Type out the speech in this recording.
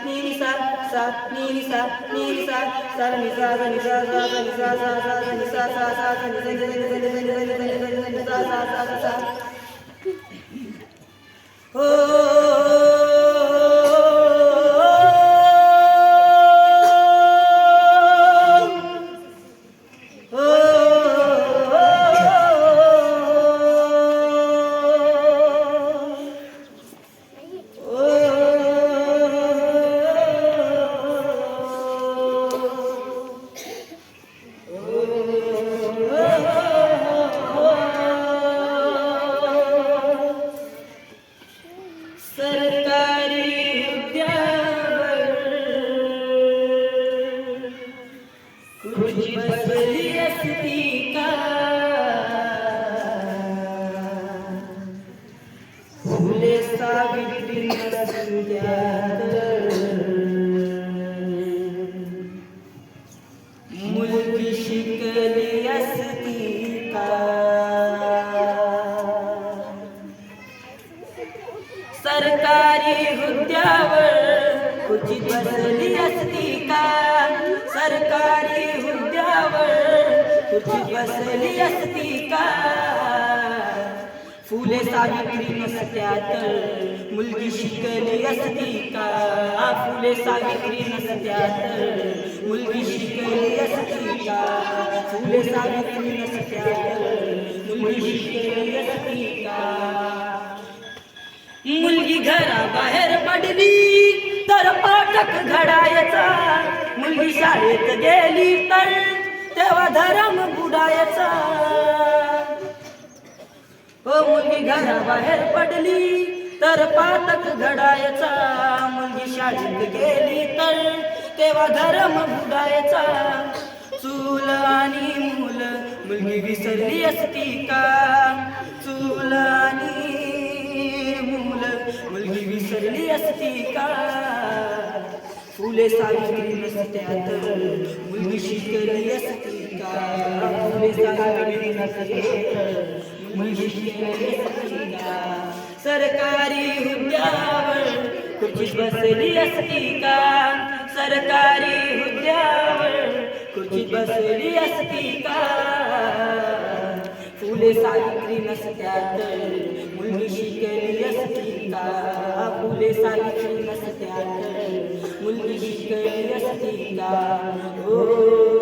नी नी सा सा नी नी सा सा नी सा नी सा सा नी सा सा नी सा सा सा नी सा सा सा हो सरकारी उद्यावर खुर्ची बसली असती का फुले सावित्री नसत्यात मुलगी शिकली असती का सरकारी हुद्द्यावर खुर्ची बसली असती का सरकारी हुद्द्यावर खुर्ची बसली असती का फुले सावित्री नसत्यात मुलगी शिकली असती का फुले सावित्री नसत्यात मुलगी शिकली असती का फुले सावित्री नसत्यात मुलगी शिकली असती का मुलगी घराबाहेर पडली तर पाठक घडायचा मुलगी शाळेत गेली तर तेव्हा धर्म बुडायचा हो मुलगी घराबाहेर पडली तर पाठक घडायचा मुलगी शाळेत गेली तर तेव्हा धर्म बुडायचा चूल आणि मूल मुलगी विसरली असती का चूल आणि मुलगी विसरली असती का फुले सावित्री नसत्यात मुलगी शिकली असती का फुले सावित्री नसत्यात मुलगी शिकली असती का सरकारी हुद्द्यावर खुर्ची बसली असती का सरकारी हुद्द्यावर खुर्ची बसली असती का फुले सावित्री नसत्यात मुलगी शिकली असती का फुले सावित्री नसत्यात मुलगी शिकली असती का हो